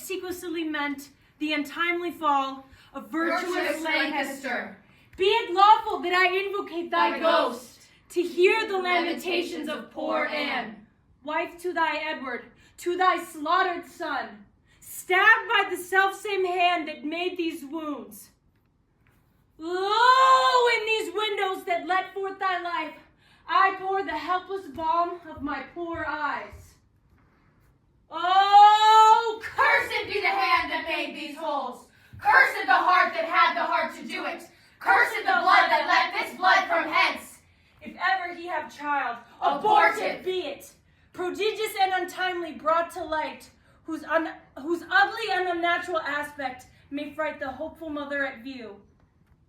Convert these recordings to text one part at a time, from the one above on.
secretly meant the untimely fall of virtuous Lancaster. Be it lawful that I invocate thy ghost, to hear the lamentations of poor Anne, wife to thy Edward, to thy slaughtered son, stabbed by the selfsame hand that made these wounds. Lo, in these windows that let forth thy life, I pour the helpless balm of my poor eyes. Oh, Cursed be the hand that made these holes. Cursed the heart that had the heart to do it. Cursed the blood that let this blood from hence. if ever he have child, Abortive be it, prodigious and untimely brought to light, whose ugly and unnatural aspect may fright the hopeful mother at view.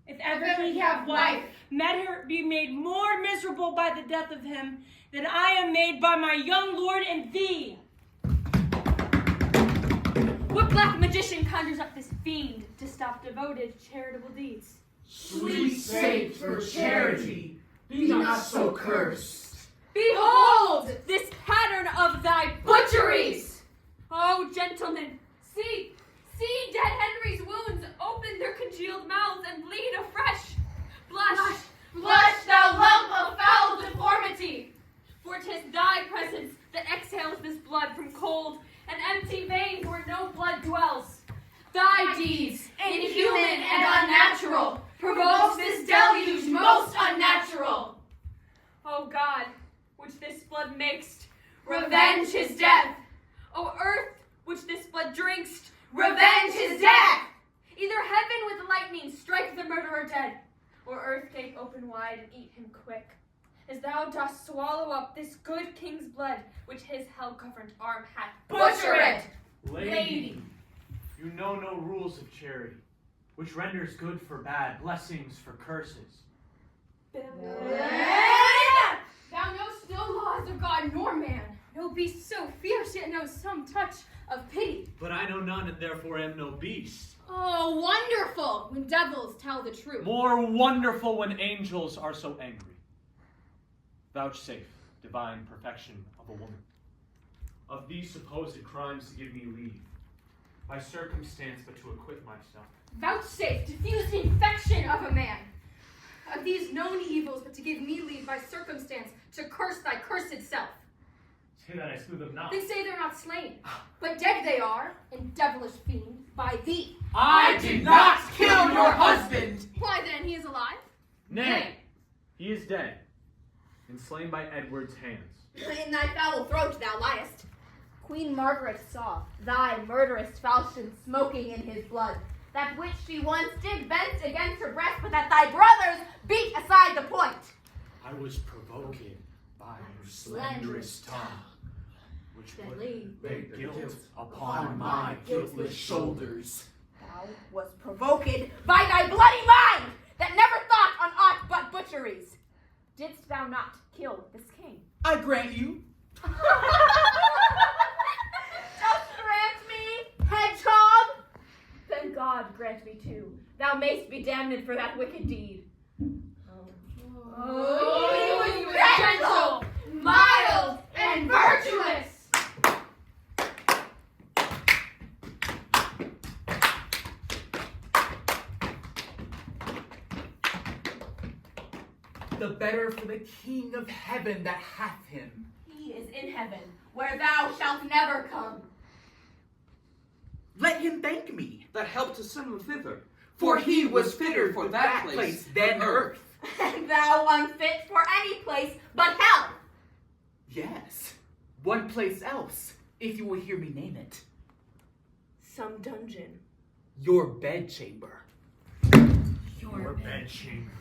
If ever he have wife, let her be made more miserable by the death of him than I am made by my young lord and thee. What black magician conjures up this fiend to stop devoted, charitable deeds? Sweet saint for charity, be not so cursed. Behold this pattern of thy Butcheries! Oh, gentlemen, see dead Henry's wounds open their congealed mouths and bleed afresh. Blush, Blush, thou lump of foul deformity! for 'tis thy presence that exhales this blood from cold and empty veins where no blood dwells. Thy deeds, Inhuman and unnatural, provokes this deluge most unnatural. O God, which this blood makes, Revenge his death! O earth, which this blood drinkst, Revenge his death! either heaven with lightning strike the murderer dead, or earth gape open wide and eat him quick, as thou dost swallow up this good king's blood, which his hell-governed arm hath Butcher it! Lady, you know no rules of charity, which renders good for bad, blessings for curses. Thou knowst no laws of God nor man, no beast so fierce yet knows some touch of pity. But I know none and therefore am no beast. Oh, wonderful when devils tell the truth. More wonderful when angels are so angry. Vouchsafe divine perfection of a woman. Of these supposed crimes to give me leave, by circumstance but to acquit myself. Vouchsafe diffuse the infection of a man. Of these known evils, but to give me leave by circumstance to curse thy cursed self. Say that I slew them not. They say they're not slain, but dead they are, and devilish fiend, by thee. I did not kill your husband! Why then, he is alive? Nay, he is dead, and slain by Edward's hands. In thy foul throat thou liest. Queen Margaret saw thy murderous falchion smoking in his blood, that which she once did bent against her breast, but that thy brothers beat aside the point. I was provoked by her slanderous tongue, which Then would leave lay guilt Upon upon my guiltless shoulders. Thou was provoked by thy bloody mind, that never thought on aught but butcheries. Didst thou not kill this king? I grant you. Dost grant me, hedgehog? Then God grant me too. Thou mayst be damned for that wicked deed. Oh, he was gentle, mild, and virtuous! The better for the King of heaven that hath him. He is in heaven, where thou shalt never come. Let him thank me, that helped to send him thither, for he was fitter for that place than earth. And thou unfit for any place but hell. Yes, one place else, if you will hear me name it. Some dungeon. Your bedchamber. your bedchamber.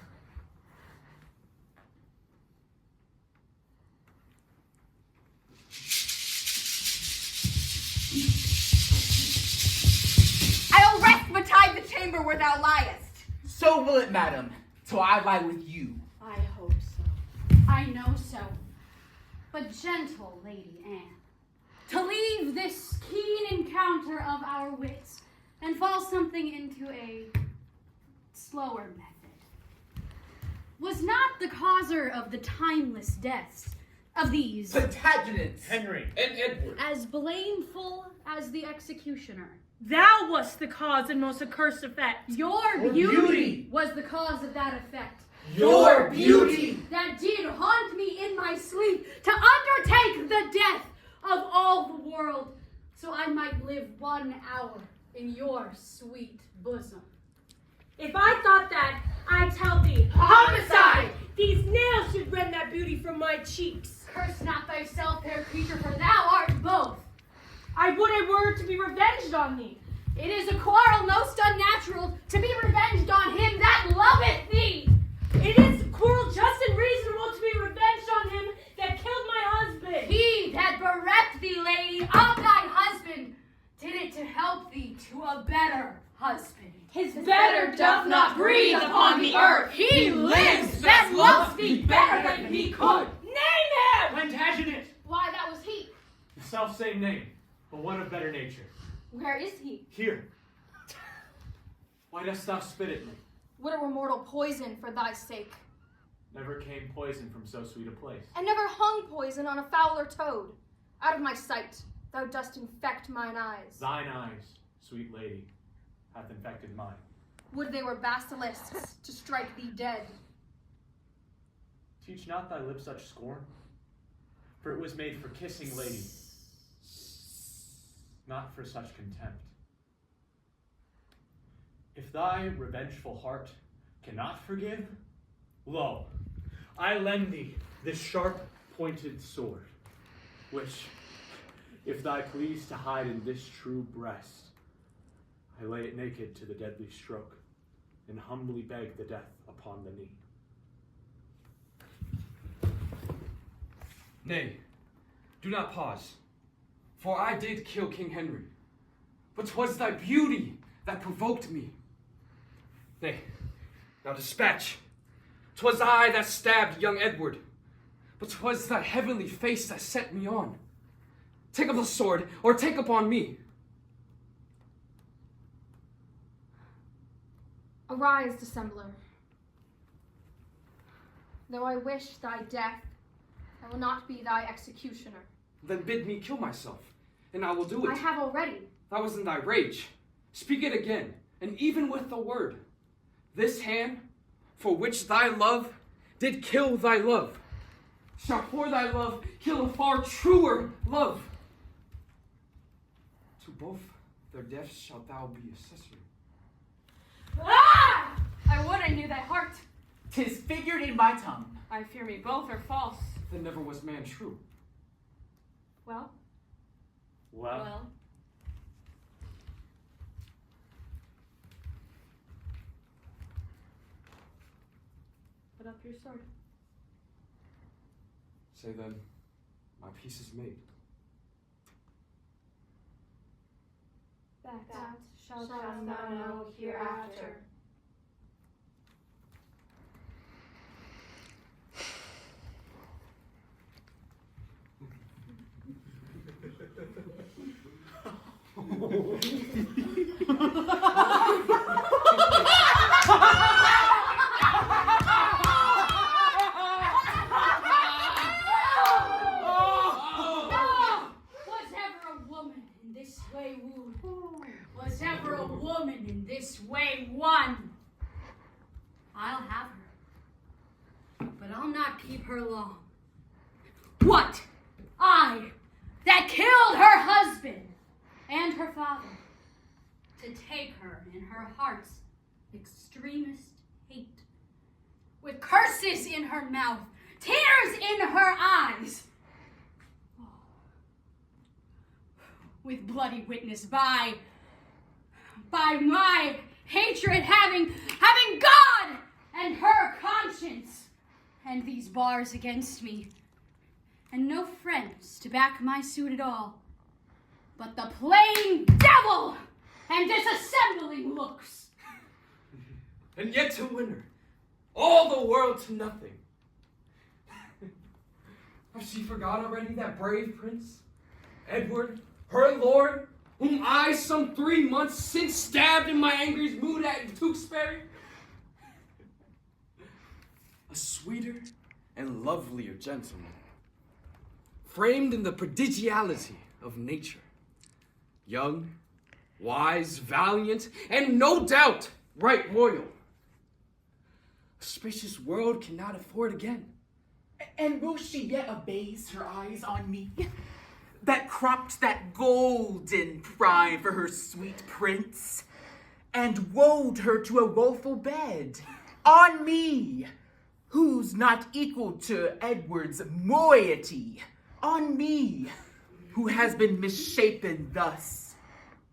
I'll rest betide the chamber where thou liest. So will it, madam, till I lie with you. I hope so. I know so. But gentle Lady Anne, to leave this keen encounter of our wits and fall something into a slower method, was not the causer of the timeless deaths of these Plantagenets. Henry. and Edward. as blameful as the executioner. Thou wast the cause and most accursed effect. Your beauty was the cause of that effect. Your beauty! That did haunt me in my sleep to undertake the death of all the world, so I might live 1 hour in your sweet bosom. If I thought that, I tell thee, Homicide! These nails should rend that beauty from my cheeks. Curse not thyself, fair creature, for thou art both. I would I were to be revenged on thee. It is a quarrel most unnatural to be revenged on him that loveth thee. It is a quarrel just and reasonable to be revenged on him that killed my husband. He that bereft thee, lady, of thy husband, did it to help thee to a better husband. His Better doth not breathe upon the earth. He lives that loves thee better than he could. Name him! Plantagenet! Why, that was he. The self-same name, but one of better nature. Where is he? Here. Why dost thou spit at me? Would it were mortal poison for thy sake, Never came poison from so sweet a place. and never hung poison on a fowler toad. Out of my sight, thou dost infect mine eyes. Thine eyes, sweet lady, hath infected mine. Would they were basilisks to strike thee dead. Teach not thy lips such scorn, for it was made for kissing, lady, not for such contempt. If thy revengeful heart cannot forgive, lo, I lend thee this sharp-pointed sword, which, if thy please to hide in this true breast, I lay it naked to the deadly stroke, and humbly beg the death upon the knee. Nay, do not pause, for I did kill King Henry, but 'twas thy beauty that provoked me. Nay, now dispatch. 'Twas I that stabbed young Edward, but 'twas thy heavenly face that set me on. Take up the sword, or take upon me. Arise, dissembler. Though I wish thy death, I will not be thy executioner. Then bid me kill myself, and I will do it. I have already. That was in thy rage. Speak it again, and even with the word. This hand, for which thy love did kill thy love, shall for thy love kill a far truer love. To both their deaths shalt thou be accessory. Ah! I would I knew thy heart. 'Tis figured in my tongue. I fear me both are false. Then never was man true. Well, Well, put up your sword. Say then, my peace is made. That shalt thou know hereafter. Was ever a woman in this way wooed? Was ever a woman in this way won? I'll have her, but I'll not keep her long. What? I, that killed her husband and her father, to take her in her heart's extremest hate, with curses in her mouth, tears in her eyes, with bloody witness by my hatred having God and her conscience, and these bars against me, and no friends to back my suit at all, but the plain devil and disassembling looks. And yet to win her, all the world to nothing. Has she forgot already that brave prince, Edward, her lord, whom I some 3 months since stabbed in my angry's mood at Tewkesbury? A sweeter and lovelier gentleman, framed in the prodigality of nature, young wise, valiant, and no doubt right royal. A spacious world cannot afford again. And will she yet abase her eyes on me, that cropped that golden prime for her sweet prince, and wooed her to a woeful bed, on me, who's not equal to Edward's moiety, on me, who has been misshapen thus?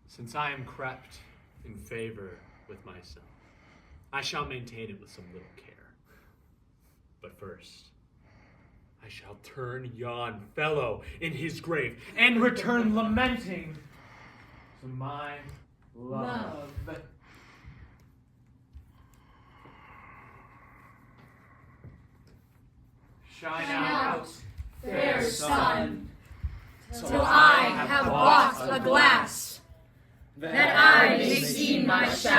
Since I am crept in favor with myself, I shall maintain it with some little care. But first, I shall turn yon fellow in his grave and return lamenting to my love. Shine out, fair sun, till I have bought a glass, that I may see my shadow.